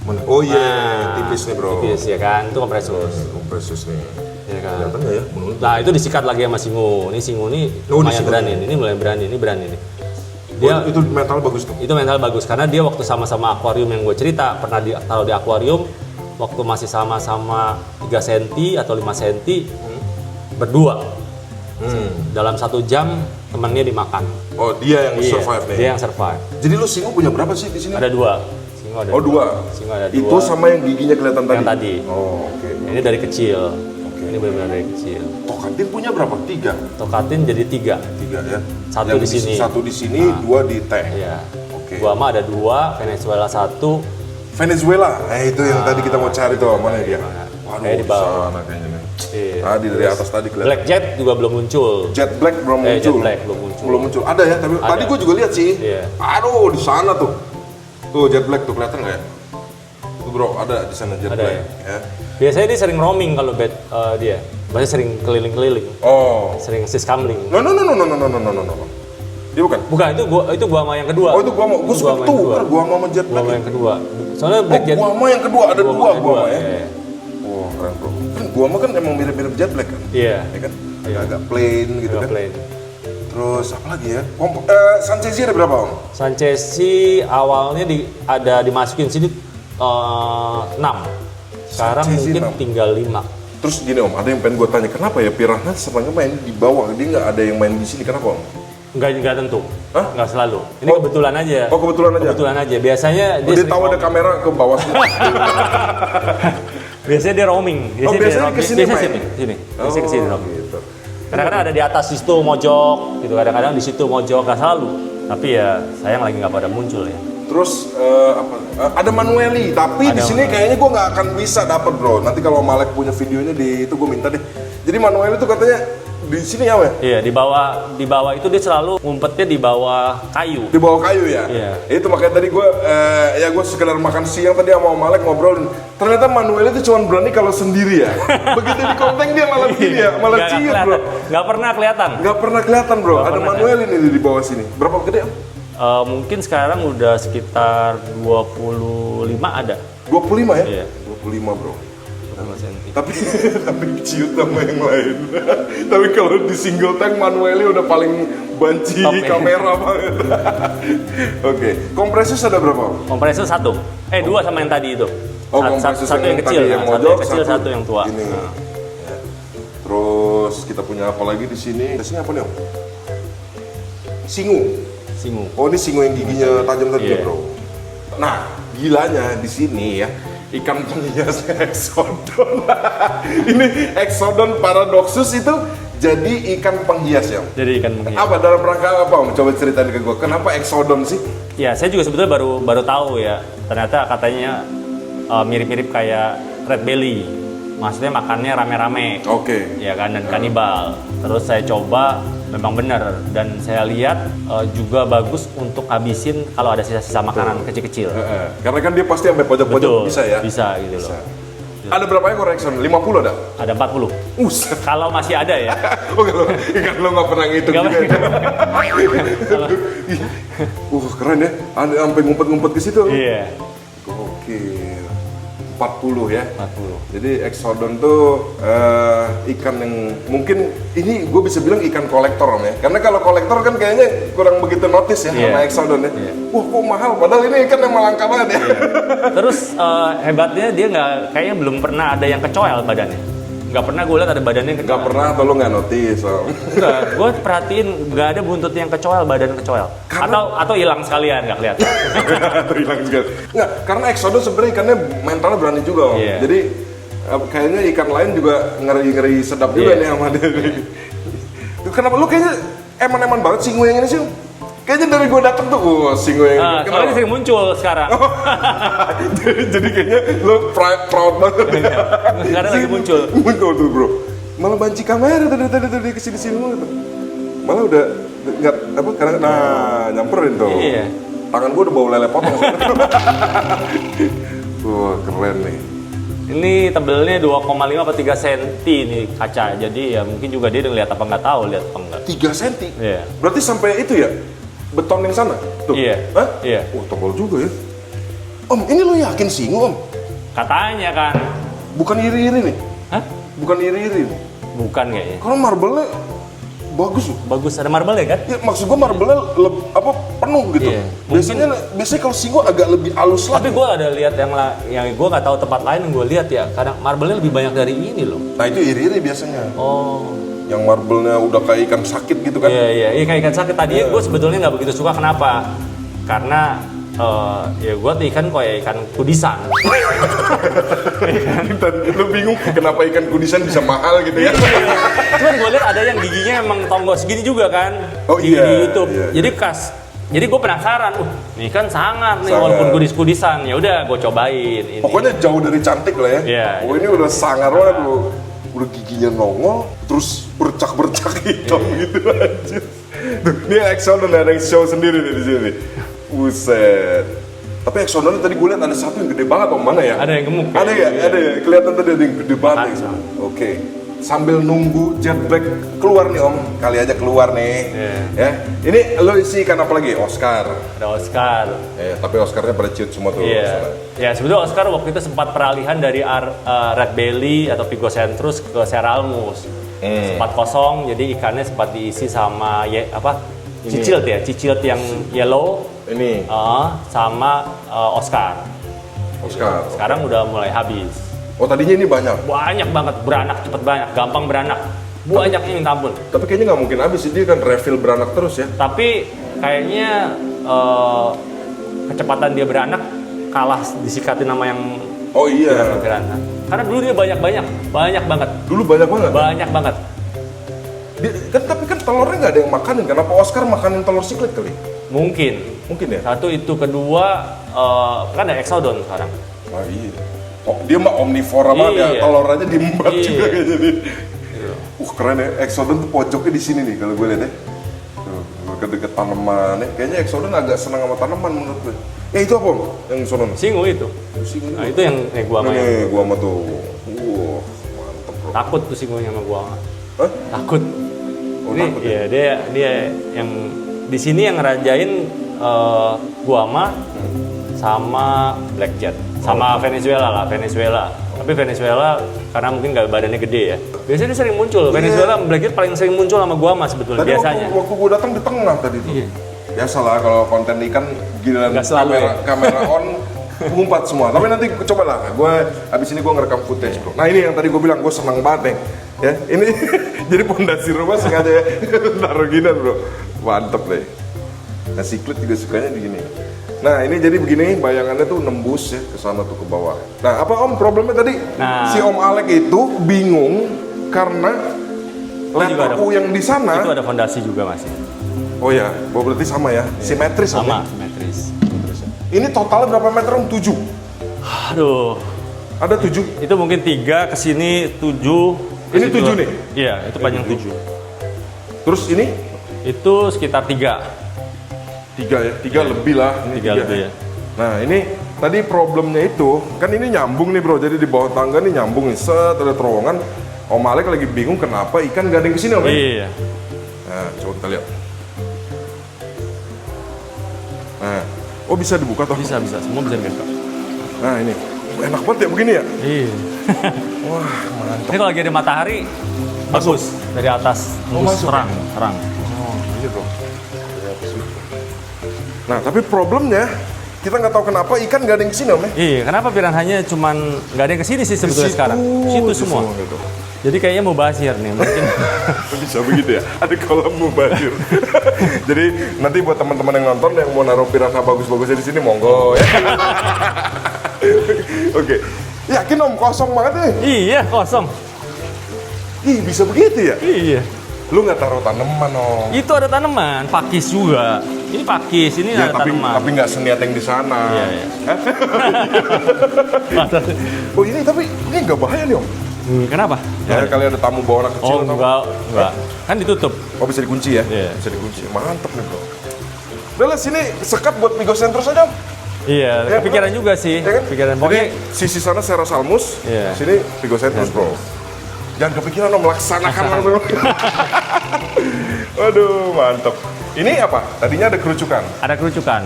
Mana? Oh iya, Nah, tipis nih bro. Tipis ya kan, itu kompresus. Kompresus nih. Ya kan. Kelihatan nggak ya? Nah itu disikat lagi sama singu. Ini singu ini Oh, lumayan disikat. berani. Ini mulai berani. Ini berani nih. Dia itu mental bagus tuh. itu mental bagus karena dia waktu sama-sama akuarium yang gue cerita pernah taruh di akuarium waktu masih sama-sama 3 cm atau 5 cm berdua. Dalam 1 jam temannya dimakan. Oh, dia yang Iya, survive nih. dia yang survive. Jadi lu singo punya berapa sih di sini? Ada 2. Singo ada Oh, 2. Singo ada 2. Itu sama yang giginya kelihatan tadi. yang tadi. Oh, oke. Ini dari kecil. Ini benar-benar dari kecil. Tokatin punya berapa? 3. Tokatin jadi 3. 3 ya. Satu Yang di sini. Satu di sini, 2 di teh. Iya. Oke. Gua mah ada 2, Venezuela 1. Venezuela. Itu yang tadi kita mau cari tuh, mana dia? Waduh, Kayak di bawah. sana kayaknya nih. Iya. Tadi dari atas tadi kelihatan. Black Jet juga belum muncul. Jet Black belum muncul. Jet Black belum muncul. Belum muncul. Ada ya, tapi Ada. tadi gue juga lihat sih. Iya. Aduh, di sana tuh. Tuh Jet Black tuh kelihatan nggak ya? Tuh bro, ada di sana Jet Ada Black. ya? Ya. Biasanya dia sering roaming kalau dia. Biasanya sering keliling-keliling. Oh. Sering siskamling. No. Dia bukan. Bukan, itu gua sama yang kedua. Oh itu gua mau. Gua suka sama yang tuh. kedua. Gua mau Jet Gua Black. sama yang kedua. Soalnya Oh, Black Jet. gua mau yang kedua. Ada Gua dua sama yang gua kedua, mah ya. iya. Oh keren bro. Kan gua mah kan emang mirip-mirip Jet Black kan. Iya. Ya kan? Iya. Agak plain gitu Agak kan. plain. Terus apa lagi ya? Sanchezi ada berapa om? Sanchezi awalnya dimasukin sini 6. Sekarang Sanchezi mungkin 6. tinggal 5. Terus gini om, ada yang pengen gue tanya, kenapa ya Piranha sebenarnya main di bawah, dia nggak ada yang main di sini, kenapa om? Enggak tentu. Hah? Enggak selalu. Ini Oh. kebetulan aja. Oh kebetulan aja? Kebetulan aja. Biasanya Dia sering tahu ada roaming. kamera ke bawah sini. Biasanya dia roaming. Oh, biasanya dia kesini biasanya main? sini. Biasanya kesini roaming. gitu. Kadang-kadang ada di atas situ mojok gitu. Kadang-kadang di situ mojok, nggak selalu. Tapi ya sayang lagi nggak pada muncul ya. Terus ada Manueli, tapi di Ada sini Manueli. kayaknya gue nggak akan bisa dapet bro. Nanti kalau Malek punya videonya di itu gue minta deh. Jadi Manueli itu katanya di sini ya, Weh? Iya, di bawah itu dia selalu ngumpetnya di bawah kayu. Di bawah kayu ya? Iya. Itu makanya tadi gue gue sekedar makan siang tadi sama Om Malek ngobrolin. Ternyata Manuel itu cuma berani kalau sendiri ya. Begitu di konten dia malah begini ya, malah Nggak ciut kelihatan. bro. Nggak pernah kelihatan. Nggak pernah kelihatan bro. Nggak Ada pernah Manuel ini di bawah sini. Berapa gede? Om? Mungkin sekarang udah sekitar 25 ada. 25 ya? Iya. 25 bro. 25 cm. Tapi ciut sama yang lain. Tapi kalau di single tank Manueli udah paling banci Top, ya. kamera banget. Oke, kompresis ada berapa? Om? Kompresor 1. 2 sama yang tadi itu. Oh, Satu kompresis yang kecil, tadi yang satu mojok, yang kecil, satu yang tua. Ini. Nah. Ya. Terus kita punya apa lagi di sini? Di sini apa nih, Om? Singu. Singu. Oh, ini singu yang giginya tajam tadi, Iya. bro. Nah, gilanya di sini ya, ikan penghiasnya Exodon. Ini Exodon paradoxus itu jadi ikan penghias ya. Om? Jadi ikan menghias. Apa dalam rangka apa, Om? Coba ceritain ke gue. Kenapa Exodon sih? Ya, saya juga sebetulnya baru tahu ya. Ternyata katanya mirip-mirip kayak red belly. Maksudnya makannya rame-rame. Oke. Ya kan, dan kanibal. Terus saya coba, memang benar. Dan saya lihat juga bagus untuk habisin kalau ada sisa-sisa makanan kecil-kecil. Karena kan dia pasti sampai pojok-pojok bisa ya. Bisa gitu Bisa. loh. Ada berapa ekor Exodon? 50 ada? Ada 40. Uset. Kalau masih ada ya. Oh, kalau ikan lo nggak pernah ngitung Nggak juga. pernah. Keren ya. Sampai ngumpet-ngumpet ke situ. Iya. Oke. 40 ya. 40. Jadi Exodon tuh ikan yang mungkin ini gue bisa bilang ikan kolektor Om ya. Karena kalau kolektor kan kayaknya kurang begitu notice ya Iya. sama Exodon ya. Iya. Wah kok mahal padahal ini ikan yang langka banget ya. Terus hebatnya dia kayaknya belum pernah ada yang kecoel badannya. Nggak pernah gue lihat ada badannya yang kecoel. Gak pernah atau lo nggak notice Om? Enggak, gue perhatiin nggak ada buntut yang kecoel, badan kecoel. Atau hilang sekalian nggak kelihatan. Hilang juga. Nggak, karena Exodus sebenarnya ikannya mentalnya berani juga Om. Iya. Jadi kayaknya ikan lain juga ngeri-ngeri sedap juga Iya. nih sama dia. Kenapa lu kayaknya eman-eman banget singu yang ini sih? Om? Kayaknya dari gue datang tuh, singu yang Nah, ini. soalnya dia sering muncul sekarang. jadi kayaknya lu proud banget. Sekarang lagi muncul. Muncul tuh bro. Malah banci kamera tadi kesini-sini mulu tuh. Malah udah nggak apa karena nyamperin tuh. Iya. Tangan gue udah bau lele potong. Wah keren nih. Ini tebelnya 2,5 atau 3 cm nih kaca. Jadi ya mungkin juga dia udah lihat apa nggak tahu, lihat apa enggak. 3 cm. Iya. Berarti sampai itu ya? Beton yang sana? Tuh. Iya. Hah? Iya. Wah tebal juga ya. Om, ini lo yakin singu Om? Katanya kan. Bukan iri-iri nih? Hah? Bukan iri-iri nih? Bukan kayaknya. Kalau marble-nya bagus loh. Bagus, ada marble ya kan? Ya, maksud gue marble-nya penuh gitu. Iya. Biasanya kalau singo agak lebih halus Tapi lagi. gue ada lihat yang gue nggak tahu tempat lain yang gue lihat ya. Kadang marble-nya lebih banyak dari ini loh. Nah itu iri-iri biasanya. Oh. Yang marble-nya udah kayak ikan sakit gitu kan. Iya, kayak ikan sakit. Tadinya gue sebetulnya nggak begitu suka, kenapa? Karena ya gue tuh ikan kayak ikan kudisan. Dan lu bingung kenapa ikan kudisan bisa mahal gitu ya. Cuman gue lihat ada yang giginya emang tonggol segini juga kan. Oh, Gigi iya, di YouTube. iya. Jadi jadi gue penasaran, ini kan sangat nih Sangat. walaupun kudis-kudisan. Ya udah gue cobain ini. Pokoknya jauh dari cantik lah ya. Iya. Oh ini udah sangar banget lu. Udah giginya nongol, terus bercak-bercak hitam gitu anjir. Tuh, ini Exodon ada yang show sendiri nih di sini. Buset. Tapi Exodon tadi gue lihat ada satu yang gede banget om, mana ya? Ada yang gemuk. Ada ya? Ada ya? Kelihatan tadi ada yang gede banget. Makanya. Oke. Sambil nunggu jet black keluar nih om, kali aja keluar nih. Iya. Ya. Ini lo isi ikan apa lagi? Oscar. Ada Oscar. Tapi Oscarnya pada ciut semua tuh. Iya. Ya sebetulnya Oscar waktu itu sempat peralihan dari red belly atau Pigocentrus ke Serralmus. Sempat kosong, jadi ikannya sempat diisi sama cicilt ya, cicilt yang yellow. Ini Sama Oscar. Oscar. Sekarang udah mulai habis. Oh tadinya ini banyak. Banyak banget, beranak cepet banyak, gampang beranak. Banyaknya minta ampun. Tapi kayaknya nggak mungkin habis, dia kan refill beranak terus ya. Tapi kayaknya kecepatan dia beranak kalah disikatin sama yang Oh iya. beranak. Karena dulu dia banyak banget. Dulu banyak banget. Banyak banget. Tapi kan telurnya nggak ada yang makanin. Kenapa Oscar makanin telur siklet kali? Mungkin Ya. satu itu, kedua kan ada Exodon sekarang. Ah iya. Oh dia mah omnivora banget ya. Iya. Telur aja diembat Iya. juga kayak jadi. Keren ya. Exodon tuh pojoknya di sini nih kalau gue lihat ya. Tuh, deket tanaman ya. Kayaknya Exodon agak senang sama tanaman menurut gue. Ya itu apa om? Yang Exodon? Singo itu. Singo. Nah itu yang gua sama yang Nih gua sama tuh. Wah mantep bro. takut tuh singonya sama gua. Hah? Takut. Oh, Ini takut ya? ya dia yang di sini yang ngerajain guama sama blackjet sama Venezuela. Tapi Venezuela karena mungkin nggak badannya gede ya. Biasanya dia sering muncul. Venezuela blackjet paling sering muncul sama guama sebetulnya Tadi biasanya. waktu gue datang di tengah tadi tuh. Iya. Biasalah kalau konten ikan giliran Nggak selalu kamera on ngumpat semua. Tapi nanti coba lah, gue abis ini gue ngerekam footage bro. Nah ini yang tadi gue bilang gue senang banget nih. Ya ini jadi pondasi rumah sengaja ya taruh gini bro. Mantep deh. Nah siklet juga sukanya begini. Nah ini jadi begini bayangannya tuh nembus ya ke sana tuh ke bawah. Nah apa om problemnya tadi? Nah. Si Om Alek itu bingung karena letterku yang di sana. Itu ada fondasi juga masih. Oh ya, berarti sama ya, simetris Om, Sama ya? simetris. Ini totalnya berapa meter om? 7? Aduh. Ada 7? Itu mungkin 3 ke sini 7. Ini 7 nih? Iya, itu panjang 7. Terus ini? Itu sekitar 3. 3 ya? 3 lebih lah. Ini 3 lebih ya. Nah ini tadi problemnya itu, kan ini nyambung nih bro, jadi di bawah tangga nih nyambung nih, set ada terowongan. Om Alek lagi bingung kenapa ikan gak ada yang kesini om ya? Iya. Nah coba kita lihat. Nah, oh bisa dibuka toh? Bisa, semua bisa dibuka. Nah ini, enak banget ya begini ya? Iya. Wah mantap. Ini kalau lagi ada matahari, bagus dari atas, masuk terang. Oh iya bro. Nah tapi problemnya, kita nggak tahu kenapa ikan gak ada yang kesini om ya? Iya, kenapa piranhanya cuman nggak ada yang kesini sih sebetulnya sekarang? Situ semua. gitu. Jadi kayaknya mau basir nih, mungkin. Bisa begitu ya? Ada kolam mubazir. Jadi nanti buat teman-teman yang nonton yang mau naruh piranha bagus-bagusnya di sini monggo ya. Oke. Yakin om kosong banget nih? Iya, kosong. Ih bisa begitu ya? Iya. Lu nggak taruh tanaman om? Itu ada tanaman, pakis juga. Ini pakis, ini Ya ada tapi tanaman. nggak seniat yang di sana. Iya. Oh ini tapi ini nggak bahaya nih om? Kenapa? Ya kali ada tamu bawa anak kecil. Oh enggak. Kan ditutup. Oh bisa dikunci ya? Iya. Bisa dikunci. Mantep nih bro. Udah lah sini sekat buat Pigocentrus aja om. Iya, Ya, kepikiran juga sih. Ya kan? Kepikiran. Jadi Pokoknya sisi sana Serrasalmus, Iya. sini Pigocentrus bro. Jangan kepikiran om, melaksanakan langsung. Waduh, mantep. Ini apa? Tadinya ada kerucukan. ada kerucukan.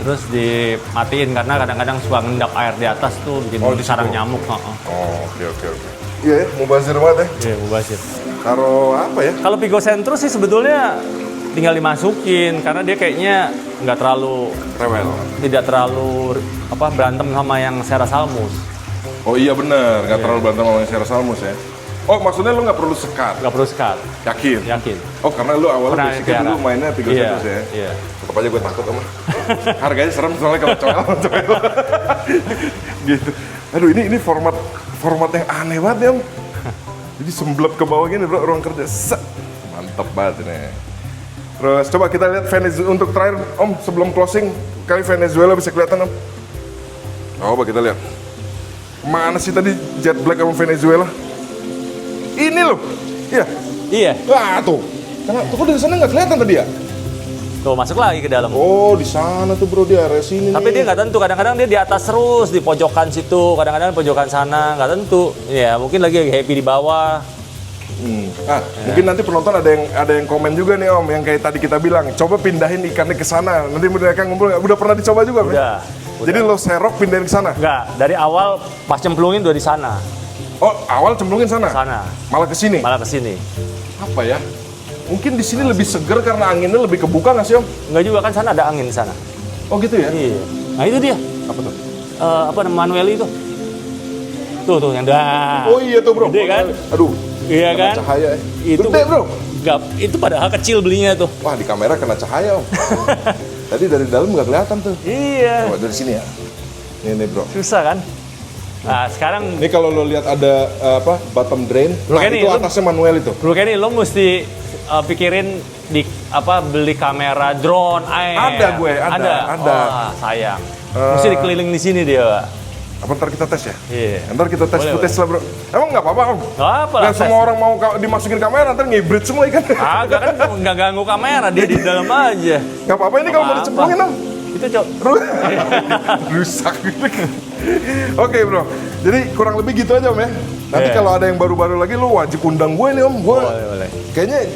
Terus dimatiin karena kadang-kadang suka ngendap air di atas tuh bikin Oh, di sarang situ. nyamuk. Oh, oke. Iya ya, mau bazir banget ya. Iya, mubazir. Taruh apa ya? Kalau Vigo Centrus sih sebetulnya tinggal dimasukin karena dia kayaknya nggak terlalu Rewel. tidak terlalu berantem sama yang Serra Salmus. Oh iya bener, nggak terlalu berantem sama yang Serra Salmus ya. Oh maksudnya lu nggak perlu sekat? Nggak perlu sekat. Yakin? Oh karena lu awalnya Pernah basicnya pelihara. dulu mainnya Vigo Iya, Centrus ya? iya. Tetep aja gue takut sama. Harganya serem soalnya kalau coel. Gitu. Aduh ini format yang aneh banget ya om. Jadi semblep ke bawah gini bro, ruang kerja. Set. Mantep banget ini. Terus coba kita lihat Venezuela untuk terakhir om sebelum closing kali Venezuela bisa kelihatan om. Coba kita lihat. Mana sih tadi Jet Black sama Venezuela? Ini loh. Iya. Iya. Wah tuh. Karena tuh kok dari sana nggak kelihatan tadi ya? Tuh masuk lagi ke dalam. Oh di sana tuh bro di area sini. Tapi nih. dia nggak tentu. Kadang-kadang dia di atas terus di pojokan situ. Kadang-kadang di pojokan sana nggak tentu. Ya mungkin lagi happy di bawah. Mungkin nanti penonton ada yang komen juga nih om, yang kayak tadi kita bilang, coba pindahin ikannya ke sana. Nanti mereka ngumpul, udah pernah dicoba juga? Udah. Jadi lo serok pindahin ke sana? Nggak. Dari awal pas cemplungin udah di sana. Oh awal cemplungin sana? Sana. Malah ke sini? Malah ke sini. Apa ya? Mungkin di sini lebih seger karena anginnya lebih kebuka nggak sih om? Nggak juga kan sana ada angin di sana. Oh gitu ya? Iya. Nah itu dia. Apa tuh? Manuel itu. Tuh yang dah. Oh iya tuh bro. Gede kan? Aduh. Iya kena kan? Cahaya ya. Itu Gede bro. Nggak, itu padahal kecil belinya tuh. Wah di kamera kena cahaya om. Tadi dari dalam nggak kelihatan tuh. Iya. Coba dari sini ya. Ini bro. Susah kan? Nah sekarang Ini kalau lo lihat ada bottom drain, Bro nah Kenny, itu atasnya manual itu. Bro Kenny, lo mesti pikirin beli kamera drone air. Ada gue, ada. Wah, sayang. Mesti dikeliling di sini dia. Apa ntar kita tes ya? Iya. Ntar kita tes Boleh, footage lah bro. Emang nggak apa-apa om? Nggak apa lah. Dan semua orang mau dimasukin kamera, ntar ngibrit semua ikan. Agak kan nggak ganggu kamera, dia di dalam aja. Nggak apa-apa ini kalau mau Apa-apa. dicemplungin om. Itu cok. Rusak gitu. Oke bro, jadi kurang lebih gitu aja om ya. Nanti Iya. kalau ada yang baru-baru lagi lu wajib undang gue nih om. Gue Boleh. kayaknya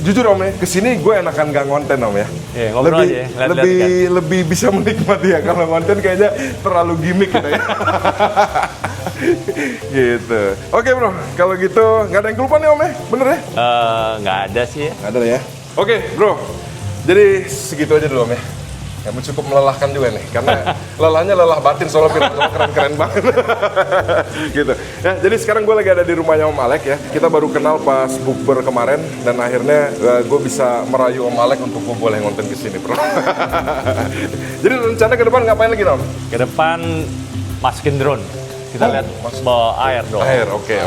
jujur om ya, kesini gue enakan gak ngonten om ya. Iya, ngobrol aja ya, ngeliat-ngeliat lebih bisa menikmati ya. Kalau ngonten kayaknya terlalu gimmick gitu ya. Gitu. Oke bro, kalau gitu nggak ada yang kelupaan nih om ya, bener ya? Nggak ada sih ya. Nggak ada ya. Oke bro, jadi segitu aja dulu om ya. Yang cukup melelahkan juga nih, karena lelahnya lelah batin soalnya piranha keren-keren banget. Gitu. Ya, jadi sekarang gue lagi ada di rumahnya Om Alek ya. Kita baru kenal pas bukber kemarin dan akhirnya gue bisa merayu Om Alek untuk gue boleh ngonten ke sini, bro. Jadi rencana ke depan ngapain lagi, Om? Ke depan masukin drone. Kita lihat bawa air dong. Air, oke.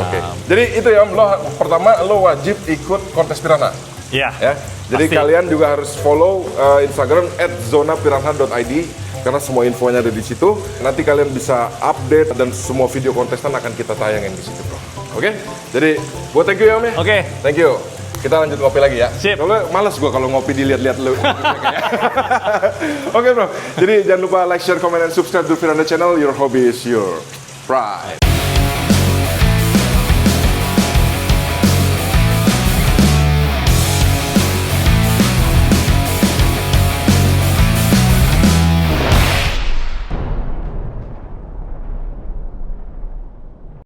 Jadi itu ya Om, pertama lo wajib ikut kontes piranha. Iya. Ya. Jadi Pasti. kalian juga harus follow Instagram @zonapiranha.id karena semua infonya ada di situ. Nanti kalian bisa update dan semua video kontestan akan kita tayangin di situ, bro. Oke? Jadi, gua thank you ya, Om ya. Oke. Thank you. Kita lanjut ngopi lagi ya. Sip. Soalnya males gua kalau ngopi dilihat-lihat lu. Oke, bro. Jadi jangan lupa like, share, comment, dan subscribe to Piranha Channel. Your hobby is your pride.